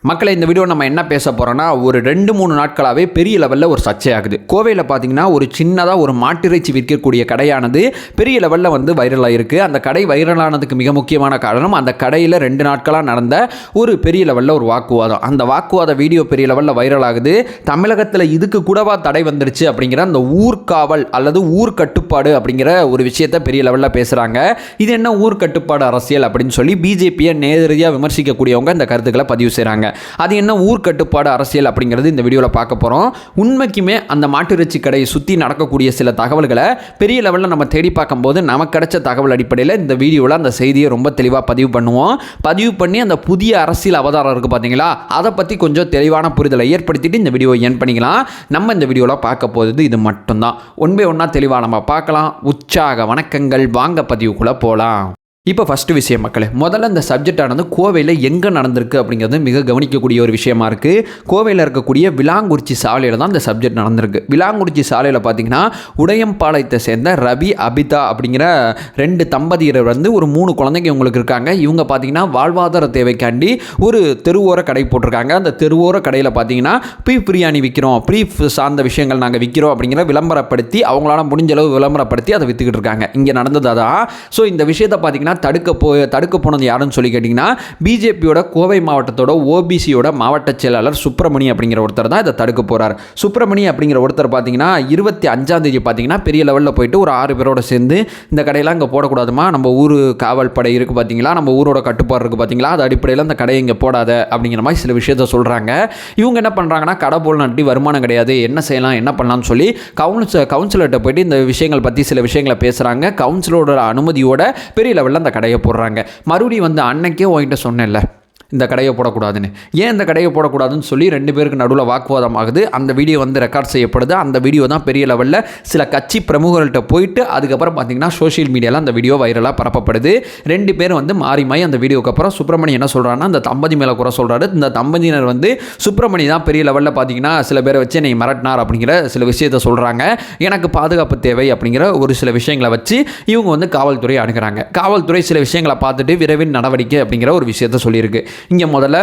மக்களை இந்த வீடியோ நம்ம என்ன பேச போகிறோன்னா ஒரு 2-3 நாட்களாகவே பெரிய லெவலில் ஒரு சர்ச்சையாகுது. கோவையில் பார்த்தீங்கன்னா ஒரு சின்னதாக ஒரு மாட்டிறைச்சி விற்கக்கூடிய கடையானது பெரிய லெவலில் வந்து வைரலாக இருக்குது. அந்த கடை வைரலானதுக்கு மிக முக்கியமான காரணம் அந்த கடையில் 2 நாட்களாக நடந்த ஒரு பெரிய லெவலில் ஒரு வாக்குவாதம். அந்த வாக்குவாத வீடியோ பெரிய லெவலில் வைரல் ஆகுது. தமிழகத்தில் இதுக்கு கூடவா தடை வந்துருச்சு அப்படிங்கிற அந்த ஊர்காவல் அல்லது ஊர் கட்டுப்பாடு அப்படிங்கிற ஒரு விஷயத்தை பெரிய லெவலில் பேசுகிறாங்க. இது என்ன ஊர் கட்டுப்பாடு அரசியல் அப்படின்னு சொல்லி பிஜேபியை நேரடியாக விமர்சிக்கக்கூடியவங்க இந்த கருத்துக்களை பதிவு செய்கிறாங்க. அது என்ன ஊர் கட்டுப்பாடு அரசியல் அப்படிங்கிறது இந்த வீடியோவில் பார்க்க போகிறோம். உண்மைக்குமே அந்த மாட்டிறைச்சி கடையை சுற்றி நடக்கக்கூடிய சில தகவல்களை பெரிய லெவலில் நம்ம தேடி பார்க்கும்போது நமக்கு கிடைச்ச தகவல் அடிப்படையில் இந்த வீடியோவில் அந்த செய்தியை ரொம்ப தெளிவாக பதிவு பண்ணுவோம். பதிவு பண்ணி அந்த புதிய அரசியல் அவதாரம் இருக்குது பார்த்தீங்களா, அதை பற்றி கொஞ்சம் தெளிவான புரிதலை ஏற்படுத்திட்டு இந்த வீடியோவை என் பண்ணிக்கலாம். நம்ம இந்த வீடியோவில் பார்க்க போகிறது இது மட்டும்தான். ஒன்பே ஒன்றா தெளிவாக நம்ம பார்க்கலாம். உற்சாக வணக்கங்கள், வாங்க பதிவுக்குள்ளே போகலாம். இப்போ ஃபஸ்ட்டு விஷயம் மக்களே, முதல்ல இந்த சப்ஜெக்டானது கோவையில் எங்கே நடந்திருக்கு அப்படிங்கிறது மிக கவனிக்கக்கூடிய ஒரு விஷயமா இருக்குது. கோவையில் இருக்கக்கூடிய விளாங்குறிச்சி சாலையில் தான் இந்த சப்ஜெக்ட் நடந்திருக்கு. விளாங்குறிச்சி சாலையில் பார்த்தீங்கன்னா உடையம்பாளையத்தை சேர்ந்த ரவி அபிதா அப்படிங்கிற 2 தம்பதியர் வந்து ஒரு 3 குழந்தைங்க இவங்களுக்கு இருக்காங்க. இவங்க பார்த்தீங்கன்னா வாழ்வாதார தேவைக்காண்டி ஒரு தெருவோர கடை போட்டிருக்காங்க. அந்த தெருவோர கடையில் பார்த்தீங்கன்னா பீஃப் பிரியாணி விற்கிறோம், பீஃப் சார்ந்த விஷயங்கள் நாங்கள் விற்கிறோம் அப்படிங்கிற விளம்பரப்படுத்தி அவங்களால முடிஞ்ச அளவு விளம்பரப்படுத்தி அதை விற்றுக்கிட்டு இருக்காங்க. இங்கே நடந்தது அதான். ஸோ இந்த விஷயத்தை பார்த்தீங்கன்னா தடுக்க போனது யாருன்னு சொல்லி கேட்டிங்கன்னா பிஜேபியோட கோவை மாவட்டத்தோட ஓபிசியோட மாவட்ட செயலாளர் சுப்பிரமணி அப்படிங்கிற ஒருத்தர் தான் இதை தடுக்க போகிறார். சுப்பிரமணி அப்படிங்கிற ஒருத்தர் பார்த்தீங்கன்னா 25ஆம் தேதி பார்த்தீங்கன்னா பெரிய லெவலில் போயிட்டு ஒரு 6 பேரோட சேர்ந்து இந்த கடையெல்லாம் இங்கே போடக்கூடாதுமா, நம்ம ஊர் காவல் படை இருக்குது பார்த்தீங்களா, நம்ம ஊரோட கட்டுப்பாடு இருக்குது பார்த்தீங்களா, அது அடிப்படையில் அந்த கடையை இங்கே போடாத அப்படிங்கிற மாதிரி சில விஷயத்த சொல்கிறாங்க. இவங்க என்ன பண்ணுறாங்கன்னா கடை போல் நட்டி வருமானம் கிடையாது, என்ன செய்யலாம் என்ன பண்ணலாம்னு சொல்லி கவுன்சிலர்கிட்ட போயிட்டு இந்த விஷயங்கள் பற்றி சில விஷயங்களை பேசுகிறாங்க. கவுன்சிலரோட அனுமதியோட பெரிய லெவலில் அந்த கடையை போடுறாங்க. மறுபடியும் வந்து அன்னைக்கே உங்ககிட்ட சொன்னேன்ல இந்த கடையை போடக்கூடாதுன்னு, ஏன் இந்த கடையை போடக்கூடாதுன்னு சொல்லி 2 பேருக்கு நடுவில் வாக்குவாதம் ஆகுது. அந்த வீடியோ வந்து ரெக்கார்ட் செய்யப்படுது. அந்த வீடியோ தான் பெரிய லெவலில் சில கட்சி பிரமுகர்கள்ட்ட போயிட்டு அதுக்கப்புறம் பார்த்தீங்கன்னா சோஷியல் மீடியாவில் அந்த வீடியோ வைரலாக பரப்பப்படுது. 2 பேரும் வந்து மாறி அந்த வீடியோக்கு அப்புறம் சுப்பிரமணி என்ன சொல்கிறான்னா அந்த தம்பதி மேலே குறை சொல்கிறாரு. இந்த தம்பதியினர் வந்து சுப்பிரமணி தான் பெரிய லெவலில் பார்த்தீங்கன்னா சில பேரை வச்சு என்னை மிரட்டினார் அப்படிங்கிற சில விஷயத்தை சொல்கிறாங்க. எனக்கு பாதுகாப்பு தேவை அப்படிங்கிற ஒரு சில விஷயங்களை வச்சு இவங்க வந்து காவல்துறை அணுகிறாங்க. காவல்துறை சில விஷயங்களை பார்த்துட்டு விரைவில் நடவடிக்கை அப்படிங்கிற ஒரு விஷயத்தை சொல்லியிருக்கு. இங்கே முதல்ல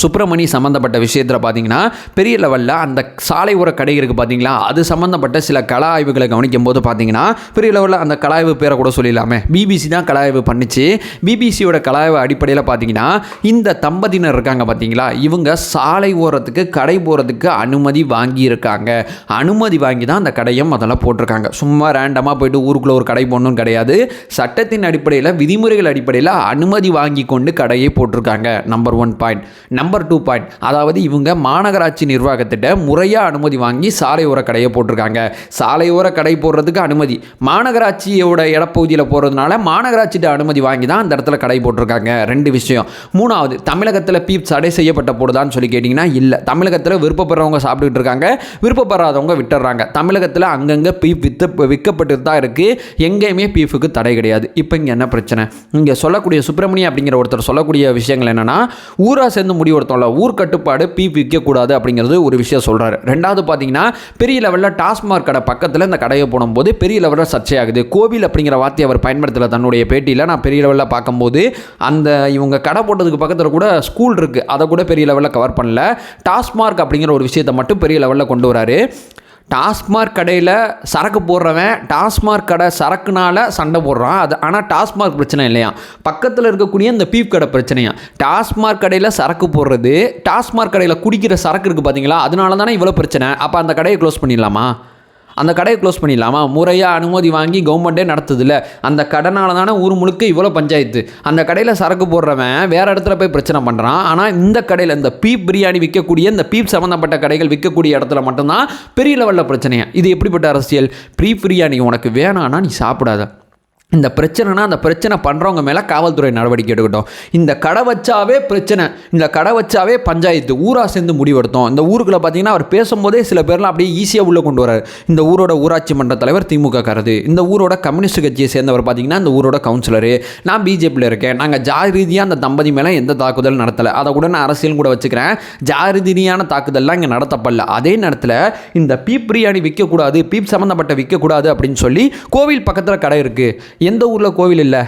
சுப்பிரமணி சம்மந்தப்பட்ட விஷயத்தில் பார்த்தீங்கன்னா பெரிய லெவலில் அந்த சாலை ஓர கடை இருக்குது பார்த்தீங்களா, அது சம்மந்தப்பட்ட சில கள ஆய்வுகளை கவனிக்கும் போது பார்த்தீங்கன்னா பெரிய லெவலில் அந்த கள ஆய்வு பேரை கூட சொல்லிடலாமே, பிபிசி தான் கள ஆய்வு பண்ணிச்சு. பிபிசியோட கள ஆய்வு அடிப்படையில் பார்த்தீங்கன்னா இந்த தம்பதியினர் இருக்காங்க பார்த்தீங்களா, இவங்க சாலை ஓரத்துக்கு கடை போகிறதுக்கு அனுமதி வாங்கியிருக்காங்க. அனுமதி வாங்கி தான் அந்த கடையை முதல்ல போட்டிருக்காங்க. சும்மா ரேண்டமாக போயிட்டு ஊருக்குள்ளே ஒரு கடை போடணும்னு கிடையாது. சட்டத்தின் அடிப்படையில் விதிமுறைகள் அடிப்படையில் அனுமதி வாங்கி கொண்டு கடையை போட்டிருக்காங்க. Number 1 point. நம்பர் 2 பாயிண்ட், அதாவது இவங்க மாநகராட்சி நிர்வாகத்திட்ட முறையாக அனுமதி வாங்கி சாலையோர கடையை போட்டிருக்காங்க. சாலையோர கடை போடுறதுக்கு அனுமதி மாநகராட்சியோட இடப்பகுதியில் போகிறதுனால மாநகராட்சிகிட்ட அனுமதி வாங்கி தான் அந்த இடத்துல கடை போட்டிருக்காங்க. 2 விஷயம். 3வது, தமிழகத்தில் பீப் தடை செய்யப்பட்ட போடுதான்னு சொல்லி கேட்டிங்கன்னா இல்லை. தமிழகத்தில் விருப்பப்படுறவங்க சாப்பிட்டுக்கிட்டு இருக்காங்க, விருப்பப்படாதவங்க விட்டுறாங்க. தமிழகத்தில் அங்கங்கே பீப் விற்கப்பட்டு தான் இருக்குது. எங்கேயுமே பீஃபுக்கு தடை கிடையாது. இப்போ இங்கே என்ன பிரச்சனை, இங்கே சொல்லக்கூடிய சுப்பிரமணியம் அப்படிங்கிற ஒருத்தர் சொல்லக்கூடிய விஷயங்கள் என்னென்னா ஊரா சேர்ந்து முடிவெடுத்தோம்ல, ஊர் கட்டுப்பாடு பீப் விற்கக்கூடாது அப்படிங்கிறது ஒரு விஷயம் சொல்கிறாரு. 2வது பார்த்தீங்கன்னா பெரிய லெவலில் டாஸ்மாக் கடை பக்கத்தில் இந்த கடையை போடும்போது பெரிய லெவலில் சர்ச்சையாகுது. கோவில் அப்படிங்கிற வார்த்தையை அவர் பயன்படுத்தலை தன்னுடைய பேட்டியில். நான் பெரிய லெவலில் பார்க்கும்போது அந்த இவங்க கடை போட்டதுக்கு பக்கத்தில் கூட ஸ்கூல் இருக்குது, அதை கூட பெரிய லெவலில் கவர் பண்ணல. டாஸ்மாக் அப்படிங்கிற ஒரு விஷயத்தை மட்டும் பெரிய லெவலில் கொண்டு வராரு. டாஸ்மாக் கடையில் சரக்கு போடுறவன் டாஸ்மாக் கடை சரக்குனால சண்டை போடுறான். அது ஆனால் டாஸ்மாக் பிரச்சனை இல்லையா, பக்கத்தில் இருக்கக்கூடிய இந்த பீப் கடை பிரச்சனையா. டாஸ்மாக் கடையில் சரக்கு போடுறது, டாஸ்மாக் கடையில் குடிக்கிற சரக்கு இருக்குது பார்த்தீங்களா, அதனால தானே இவ்வளோ பிரச்சனை. அப்போ அந்த கடையை க்ளோஸ் பண்ணிடலாமா, அந்த கடையை க்ளோஸ் பண்ணிடலாமா? முறையாக அனுமதி வாங்கி கவர்மெண்ட்டே நடத்துதில்ல. அந்த கடனால தானே ஊர் முழுக்க இவ்வளோ பஞ்சாயத்து. அந்த கடையில் சரக்கு போடுறவன் வேறு இடத்துல போய் பிரச்சனை பண்ணுறான். ஆனால் இந்த கடையில் இந்த பீப் பிரியாணி விற்கக்கூடிய இந்த பீப் சம்மந்தப்பட்ட கடைகள் விற்கக்கூடிய இடத்துல மட்டும்தான் பெரிய லெவலில் பிரச்சனையா. இது எப்படிப்பட்ட அரசியல்? பீப் பிரியாணி உனக்கு வேணான்னா நீ சாப்பிடாத. இந்த பிரச்சனைனா அந்த பிரச்சனை பண்ணுறவங்க மேலே காவல்துறை நடவடிக்கை எடுக்கட்டும். இந்த கடை வச்சாவே பிரச்சனை, இந்த கடை வச்சாவே பஞ்சாயத்து, ஊராக சேர்ந்து முடிவெடுத்தோம். இந்த ஊருக்குள்ள பார்த்தீங்கன்னா அவர் பேசும்போதே சில பேர்லாம் அப்படியே ஈஸியாக உள்ளே கொண்டு வரார். இந்த ஊரோட ஊராட்சி மன்ற தலைவர் திமுக காரது, இந்த ஊரோட கம்யூனிஸ்ட் கட்சியை சேர்ந்தவர் பார்த்தீங்கன்னா இந்த ஊரோட கவுன்சிலரு, நான் பிஜேபியில் இருக்கேன், நாங்கள் ஜாதி ரீதியாக அந்த தம்பதி மேலே எந்த தாக்குதல் நடத்தலை, அதை கூட நான் அரசியல் கூட வச்சுக்கிறேன், ஜாதி ரீதியான தாக்குதல்லாம் இங்கே நடத்தப்படல. அதே நேரத்தில் இந்த பீப் பிரியாணி விற்கக்கூடாது, பீப் சம்மந்தப்பட்ட விற்கக்கூடாது அப்படின்னு சொல்லி கோவில் பக்கத்தில் கடை இருக்குது. எந்த ஊரில் கோவில் இல்லை?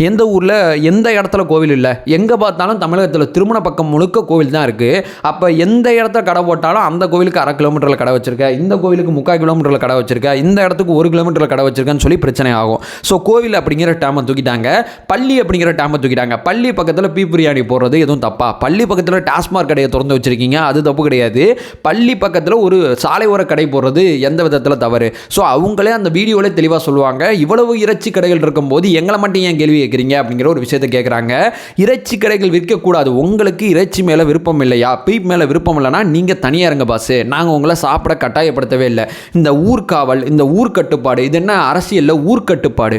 எந்த ஊரில் எந்த இடத்துல கோவில் இல்லை, எங்கே பார்த்தாலும் தமிழகத்தில் திருமண பக்கம் முழுக்க கோவில் தான் இருக்குது. அப்போ எந்த இடத்துல கடை போட்டாலும் அந்த கோவிலுக்கு 1/2 கிலோமீட்டரில் கடை வச்சிருக்க, இந்த கோவிலுக்கு 3/4 கிலோமீட்டரில் கடை வச்சிருக்க, இந்த இடத்துக்கு 1 கிலோமீட்டரில் கடை வச்சிருக்கேன்னு சொல்லி பிரச்சனை ஆகும். ஸோ கோவில் அப்படிங்கிற டேமை தூக்கிட்டாங்க, பள்ளி அப்படிங்கிற டேமை தூக்கிட்டாங்க. பள்ளி பக்கத்தில் பீப் பிரியாணி போடுறது எதுவும் தப்பா? பள்ளி பக்கத்தில் டாஸ்மாக் கடையை திறந்து வச்சிருக்கீங்க, அது தப்பு கிடையாது. பள்ளி பக்கத்தில் ஒரு சாலை ஓர கடை போடுறது எந்த விதத்தில் தவறு? ஸோ அவங்களே அந்த வீடியோவிலே தெளிவாக சொல்லுவாங்க, இவ்வளவு இறைச்சி கடைகள் இருக்கும்போது எங்களை மட்டும் ஏன் கேள்வி கேட்குறீங்க அப்படிங்கிற ஒரு விஷயத்தை கேட்குறாங்க. இறைச்சி கடைகள் விற்கக்கூடாது, உங்களுக்கு இறைச்சி மேலே விருப்பம் இல்லையா, பீப் மேலே விருப்பம் இல்லைனா நீங்கள் தனியாக இருங்க பாஸ், நாங்கள் உங்களை சாப்பிட கட்டாயப்படுத்தவே இல்லை. இந்த ஊர்காவல், இந்த ஊர்க்கட்டுப்பாடு, இது என்ன அரசியலில் ஊர்க்கட்டுப்பாடு?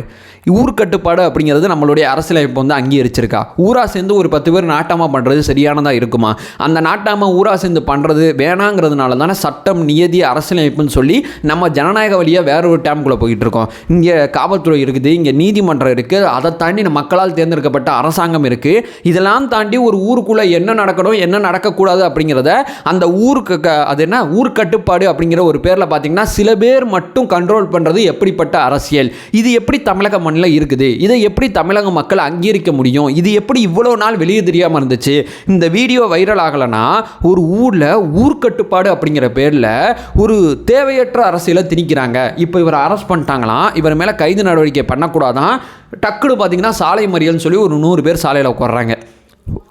ஊர்க்கட்டுப்பாடு அப்படிங்கிறது நம்மளுடைய அரசியலமைப்பு வந்து அங்கீகரிச்சிருக்கா? ஊரா சேர்ந்து ஒரு 10 பேர் நாட்டாமல் பண்ணுறது சரியானதாக இருக்குமா? அந்த நாட்டாமல் ஊரா சேர்ந்து பண்ணுறது வேணாங்கிறதுனால தானே சட்டம், நியதி, அரசியலமைப்புன்னு சொல்லி நம்ம ஜனநாயக வழியாக வேற ஒரு டேம்குள்ளே போயிட்டு இருக்கோம். இங்கே காவல்துறை இருக்குது, இங்கே நீதிமன்றம் இருக்குது, அதை தாண்டி மக்களால் தேர்ந்தெடுக்கப்பட்ட அரசாங்கம் இருக்குது. இதெல்லாம் தாண்டி ஒரு ஊருக்குள்ளே என்ன நடக்கணும், என்ன நடக்கக்கூடாது அப்படிங்கிறத அந்த ஊருக்கு அது என்ன ஊர்க்கட்டுப்பாடு அப்படிங்கிற ஒரு பேரில் பார்த்தீங்கன்னா சில பேர் மட்டும் கண்ட்ரோல் பண்ணுறது எப்படிப்பட்ட அரசியல்? இது எப்படி தமிழக மண்ணில் இருக்குது? இதை எப்படி தமிழக மக்கள் அங்கீகரிக்க முடியும்? இது எப்படி இவ்வளோ நாள் வெளியே தெரியாமல் இருந்துச்சு? இந்த வீடியோ வைரல் ஆகலைன்னா ஒரு ஊரில் ஊர்க்கட்டுப்பாடு அப்படிங்கிற பேரில் ஒரு தேவையற்ற அரசியலை திணிக்கிறாங்க. இப்போ இவரை அரெஸ்ட் பண்ணிட்டாங்களாம், இவர் மேலே கைது நடவடிக்கை பண்ணக்கூடாதான், டக்குன்னு பார்த்தீங்கன்னா சாலை மறியல்னு சொல்லி ஒரு 100 பேர் சாலையில் உட்கார்றாங்க.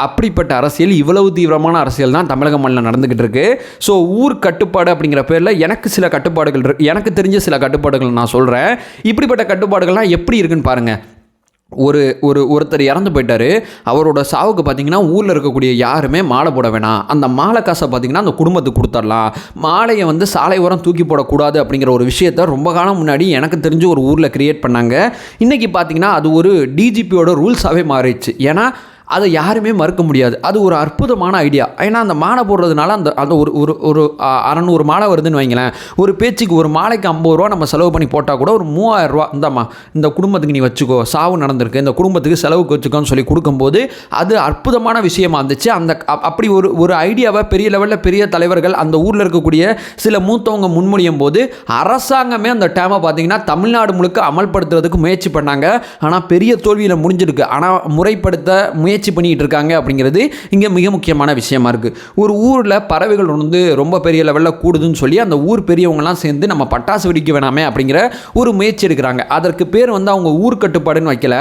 அப்படிப்பட்ட அரசியல், இவ்வளவு தீவிரமான அரசியல் தான் தமிழக மண்ணில் நடந்துக்கிட்டு இருக்கு. ஸோ ஊர் கட்டுப்பாடு அப்படிங்கிற பேரில் எனக்கு சில கட்டுப்பாடுகள் இருக்கு, எனக்கு தெரிஞ்ச சில கட்டுப்பாடுகள் நான் சொல்கிறேன். இப்படிப்பட்ட கட்டுப்பாடுகள்லாம் எப்படி இருக்குன்னு பாருங்கள். ஒருத்தர் இறந்து போயிட்டார், அவரோட சாவுக்கு பார்த்தீங்கன்னா ஊரில் இருக்கக்கூடிய யாருமே மாலை போட வேணாம், அந்த மாலை காசை பார்த்தீங்கன்னா அந்த குடும்பத்துக்கு கொடுத்துடலாம், மாலையை வந்து சாலை ஓரம் தூக்கி போடக்கூடாது அப்படிங்கிற ஒரு விஷயத்த ரொம்ப காலம் முன்னாடி எனக்கு தெரிஞ்சு ஒரு ஊரில் கிரியேட் பண்ணாங்க. இன்றைக்கி பார்த்தீங்கன்னா அது ஒரு டிஜிபியோட ரூல்ஸாகவே மாறிடுச்சு. ஏன்னா அதை யாருமே மறுக்க முடியாது. அது ஒரு அற்புதமான ஐடியா. ஏன்னா அந்த மாலை போடுறதுனால அந்த ஒரு 600 மாலை வருதுன்னு வைங்களேன், ஒரு பேச்சுக்கு ஒரு மாலைக்கு 50 ரூபா நம்ம செலவு பண்ணி போட்டால் கூட ஒரு 3000 ரூபா இந்தாம்மா இந்த குடும்பத்துக்கு நீ வச்சுக்கோ, சாவு நடந்திருக்கு, இந்த குடும்பத்துக்கு செலவுக்கு வச்சுக்கோன்னு சொல்லி கொடுக்கும்போது அது அற்புதமான விஷயமா இருந்துச்சு. அப்படி ஒரு ஐடியாவை பெரிய லெவலில் பெரிய தலைவர்கள் அந்த ஊரில் இருக்கக்கூடிய சில மூத்தவங்க முன்மொழியும் போது அரசாங்கமே அந்த டேமை பார்த்தீங்கன்னா தமிழ்நாடு முழுக்க அமல்படுத்துறதுக்கு முயற்சி பண்ணாங்க. ஆனால் பெரிய தோல்வியில் முடிஞ்சிருக்கு. ஆனால் முறைப்படுத்த முயற்சி பண்ணிட்டு இருக்காங்க அப்படிங்கிறது இங்கே மிக முக்கியமான விஷயமா இருக்குது. ஒரு ஊரில் பறவைகள் வந்து ரொம்ப பெரிய லெவலில் கூடுதுன்னு சொல்லி அந்த ஊர் பெரியவங்கலாம் சேர்ந்து நம்ம பட்டாசு வெடிக்க வேணாமே அப்படிங்கிற ஒரு முயற்சி எடுக்கிறாங்க. அதற்கு பேர் வந்து அவங்க ஊர் கட்டுப்பாடுன்னு வைக்கல,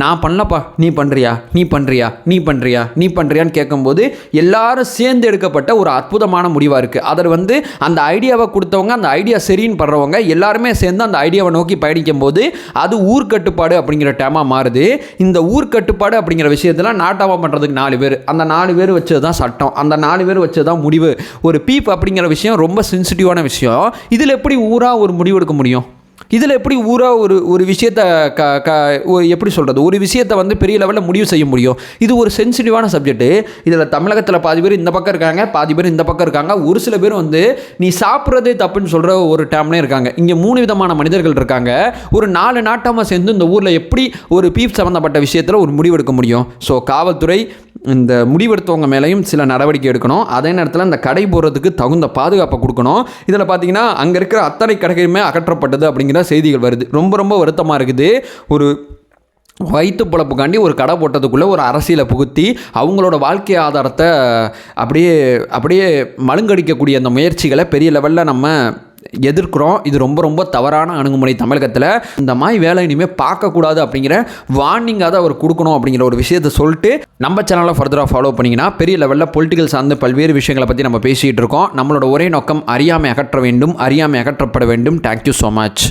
நான் பண்ணலப்பா நீ பண்ணுறியா, நீ பண்ணுறியா, நீ பண்ணுறியா, நீ பண்ணுறியான்னு கேட்கும்போது எல்லாரும் சேர்ந்து எடுக்கப்பட்ட ஒரு அற்புதமான முடிவாக இருக்குது. அதில் வந்து அந்த ஐடியாவை கொடுத்தவங்க, அந்த ஐடியா சரின்னு படுறவங்க எல்லாருமே சேர்ந்து அந்த ஐடியாவை நோக்கி பயணிக்கும் போது அது ஊர் கட்டுப்பாடு அப்படிங்கிற டேமாக மாறுது. இந்த ஊர் கட்டுப்பாடு அப்படிங்கிற விஷயம் நாட்டாமா பண்ணுறதுக்கு 4 பேர், அந்த 4 பேர் வச்சது தான் சட்டம், அந்த 4 பேர் வச்சது தான் முடிவு. ஒரு பீப் அப்படிங்கிற விஷயம் ரொம்ப சென்சிட்டிவான விஷயம். இதில் எப்படி ஊரா ஒரு முடிவு எடுக்க முடியும்? இதில் எப்படி ஊராக ஒரு விஷயத்தை எப்படி சொல்கிறது, ஒரு விஷயத்தை வந்து பெரிய லெவலில் முடிவு செய்ய முடியும்? இது ஒரு சென்சிட்டிவான சப்ஜெக்ட்டு. இதில் தமிழகத்தில் பாதி பேர் இந்த பக்கம் இருக்காங்க, பாதி பேர் இந்த பக்கம் இருக்காங்க. ஒரு சில பேர் வந்து நீ சாப்பிட்றதே தப்புன்னு சொல்கிற ஒரு டேம்லேயும் இருக்காங்க. இங்கே 3 விதமான மனிதர்கள் இருக்காங்க. ஒரு 4 நாட்டாமல் சேர்ந்து இந்த ஊரில் எப்படி ஒரு பீப் சம்மந்தப்பட்ட விஷயத்தில் ஒரு முடிவெடுக்க முடியும்? ஸோ காவல்துறை இந்த முடிவெடுத்தவங்க மேலேயும் சில நடவடிக்கை எடுக்கணும். அதே நேரத்தில் இந்த கடை போடுறதுக்கு தகுந்த பாதுகாப்பை கொடுக்கணும். இதில் பார்த்தீங்கன்னா அங்கே இருக்கிற அத்தனை கடைகளுமே அகற்றப்பட்டது அப்படிங்கிற செய்திகள் வருது. ரொம்ப ரொம்ப வருத்தமாக இருக்குது. ஒரு வயிற்று பிழப்புக்காண்டி ஒரு கடை போட்டதுக்குள்ளே ஒரு அரசியலை புகுத்தி அவங்களோட வாழ்க்கை ஆதாரத்தை அப்படியே மழுங்கடிக்கக்கூடிய அந்த முயற்சிகளை பெரிய லெவலில் நம்ம எதிர்க்கிறோம். இது ரொம்ப ரொம்ப தவறான அணுகுமுறை. தமிழகத்தில் இந்த மாதிரி வேலை இனிமேல் பார்க்கக்கூடாது அப்படிங்கிற வார்னிங்காக தான் அவர் கொடுக்கணும் அப்படிங்கிற ஒரு விஷயத்தை சொல்லிட்டு நம்ம சேனலை ஃபர்தராக ஃபாலோ பண்ணிங்கன்னா பெரிய லெவலில் பொலிட்டிக்கல் சார்ந்து பல்வேறு விஷயங்களை பற்றி நம்ம பேசிகிட்டு இருக்கோம். நம்மளோட ஒரே நோக்கம் அறியாமை அகற்ற வேண்டும், அறியாமை அகற்றப்பட வேண்டும். Thank you so much.